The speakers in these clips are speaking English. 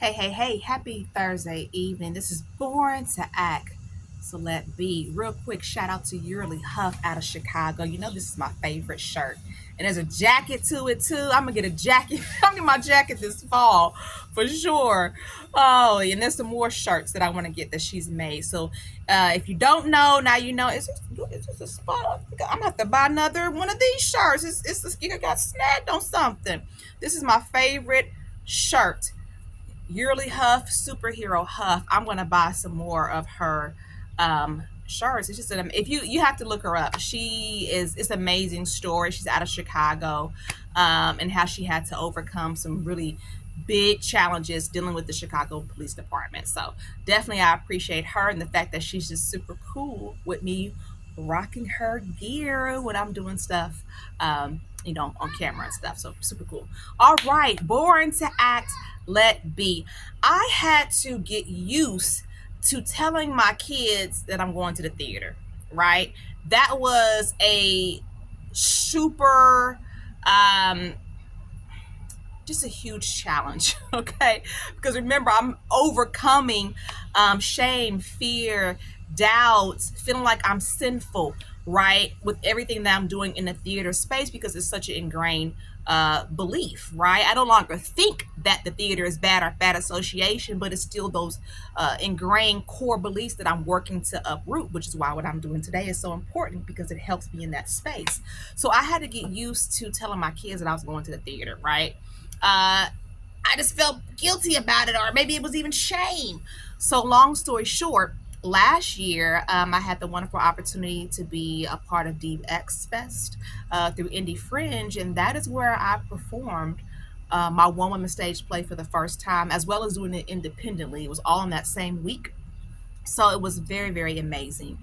Hey, hey, hey, happy Thursday evening. This is Born to Act. So let be. Real quick shout out to Yearly Huff out of Chicago. You know, this is my favorite shirt. And there's a jacket to it too. I'm gonna get a jacket. I'm gonna get my jacket this fall for sure. Oh, and there's some more shirts that I want to get that she's made. So if you don't know, now you know. It's a spot. I'm gonna have to buy another one of these shirts. You got snagged on something. This is my favorite shirt. Yearly Huff, Superhero Huff. I'm gonna buy some more of her shirts. It's just if you have to look her up. It's an amazing story. She's out of Chicago, and how she had to overcome some really big challenges dealing with the Chicago Police Department. So definitely, I appreciate her and the fact that she's just super cool with me rocking her gear when I'm doing stuff. On camera and stuff. So super cool. All right, Born to Act, let be. I had to get used to telling my kids that I'm going to the theater, right? That was a super just a huge challenge. Okay, because remember, I'm overcoming shame, fear, doubts, feeling like I'm sinful, right, with everything that I'm doing in the theater space, because it's such an ingrained belief, right? I no longer think that the theater is bad or bad association, but it's still those ingrained core beliefs that I'm working to uproot, which is why what I'm doing today is so important, because it helps me in that space. So I had to get used to telling my kids that I was going to the theater, right? I just felt guilty about it, or maybe it was even shame. So, long story short, last year I had the wonderful opportunity to be a part of Deep X Fest through Indie Fringe, and that is where I performed my one woman stage play for the first time, as well as doing it independently. It was all in that same week. So it was very, very amazing.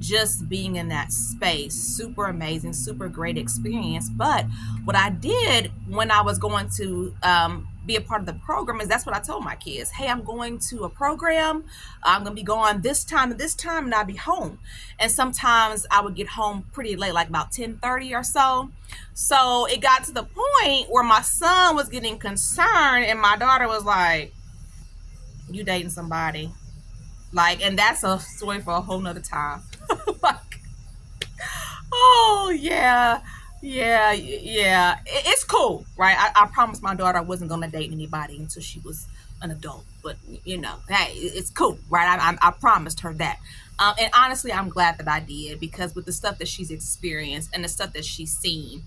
Just being in that space, super amazing, super great experience. But what I did when I was going to be a part of the program is that's what I told my kids. Hey, I'm going to a program. I'm going to be going this time and this time, and I'll be home. And sometimes I would get home pretty late, like about 10:30 or so. So it got to the point where my son was getting concerned, and my daughter was like, "You dating somebody?" Like, and that's a story for a whole nother time. Like, oh yeah, yeah. It's cool, right? I promised my daughter I wasn't gonna date anybody until she was an adult. But hey, it's cool, right? I promised her that. And honestly, I'm glad that I did, because with the stuff that she's experienced and the stuff that she's seen,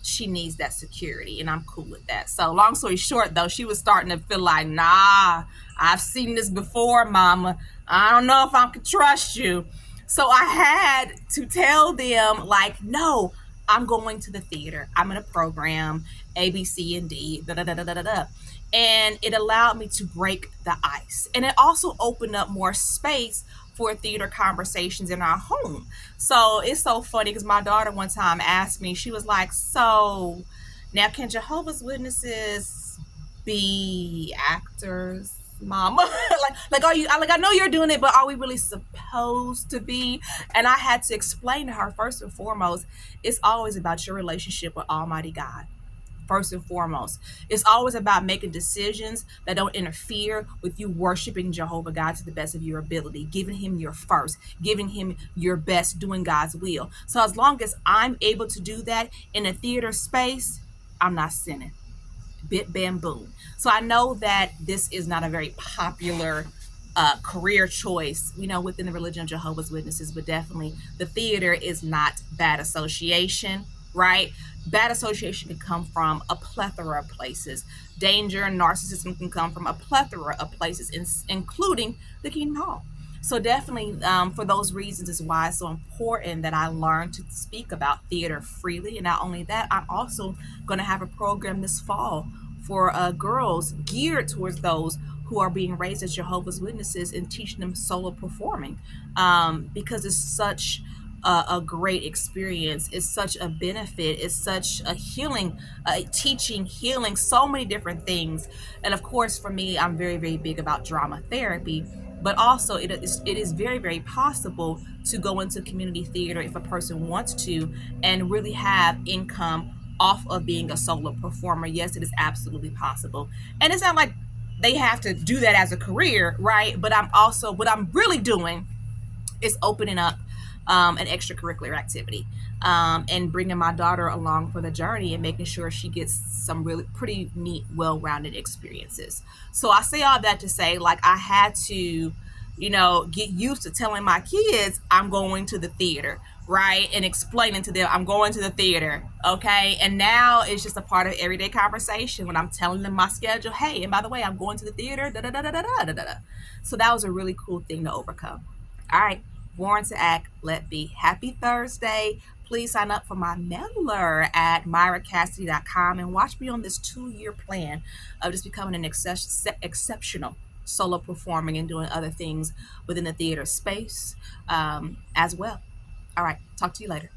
she needs that security, and I'm cool with that. So, long story short, though, she was starting to feel like, nah, I've seen this before, Mama. I don't know if I can trust you. So I had to tell them, like, no, I'm going to the theater. I'm in a program, A, B, C, and D, da da da da da da. And it allowed me to break the ice. And it also opened up more space for theater conversations in our home. So it's so funny, because my daughter one time asked me, she was like, so now can Jehovah's Witnesses be actors? Mama, like are you, like, I know you're doing it, but are we really supposed to be? And I had to explain to her, first and foremost, it's always about your relationship with Almighty God. First and foremost, it's always about making decisions that don't interfere with you worshiping Jehovah God to the best of your ability, giving him your first, giving him your best, doing God's will. So as long as I'm able to do that in a theater space, I'm not sinning. Bit bam boom. So I know that this is not a very popular career choice, within the religion of Jehovah's Witnesses, but definitely the theater is not bad association, right? Bad association can come from a plethora of places. Danger and narcissism can come from a plethora of places, including the Kingdom Hall. So definitely, for those reasons, is why it's so important that I learn to speak about theater freely. And not only that, I'm also going to have a program this fall for girls, geared towards those who are being raised as Jehovah's Witnesses, and teaching them solo performing, because it's such a great experience. It's such a benefit. It's such a healing, teaching, healing, so many different things. And of course, for me, I'm very, very big about drama therapy. But also, it is very, very possible to go into community theater if a person wants to, and really have income off of being a solo performer. Yes, it is absolutely possible. And it's not like they have to do that as a career, right? But I'm also, what I'm really doing is opening up an extracurricular activity, and bringing my daughter along for the journey and making sure she gets some really pretty neat, well-rounded experiences. So I say all that to say, like, I had to, get used to telling my kids I'm going to the theater, right? And explaining to them I'm going to the theater, okay? And now it's just a part of everyday conversation when I'm telling them my schedule. Hey, and by the way, I'm going to the theater. Da da da da da da da da. So that was a really cool thing to overcome. All right, Born to Act, Let Be. Happy Thursday. Please sign up for my mailer at myracassidy.com and watch me on this 2-year plan of just becoming an exceptional solo performing and doing other things within the theater space as well. All right, talk to you later.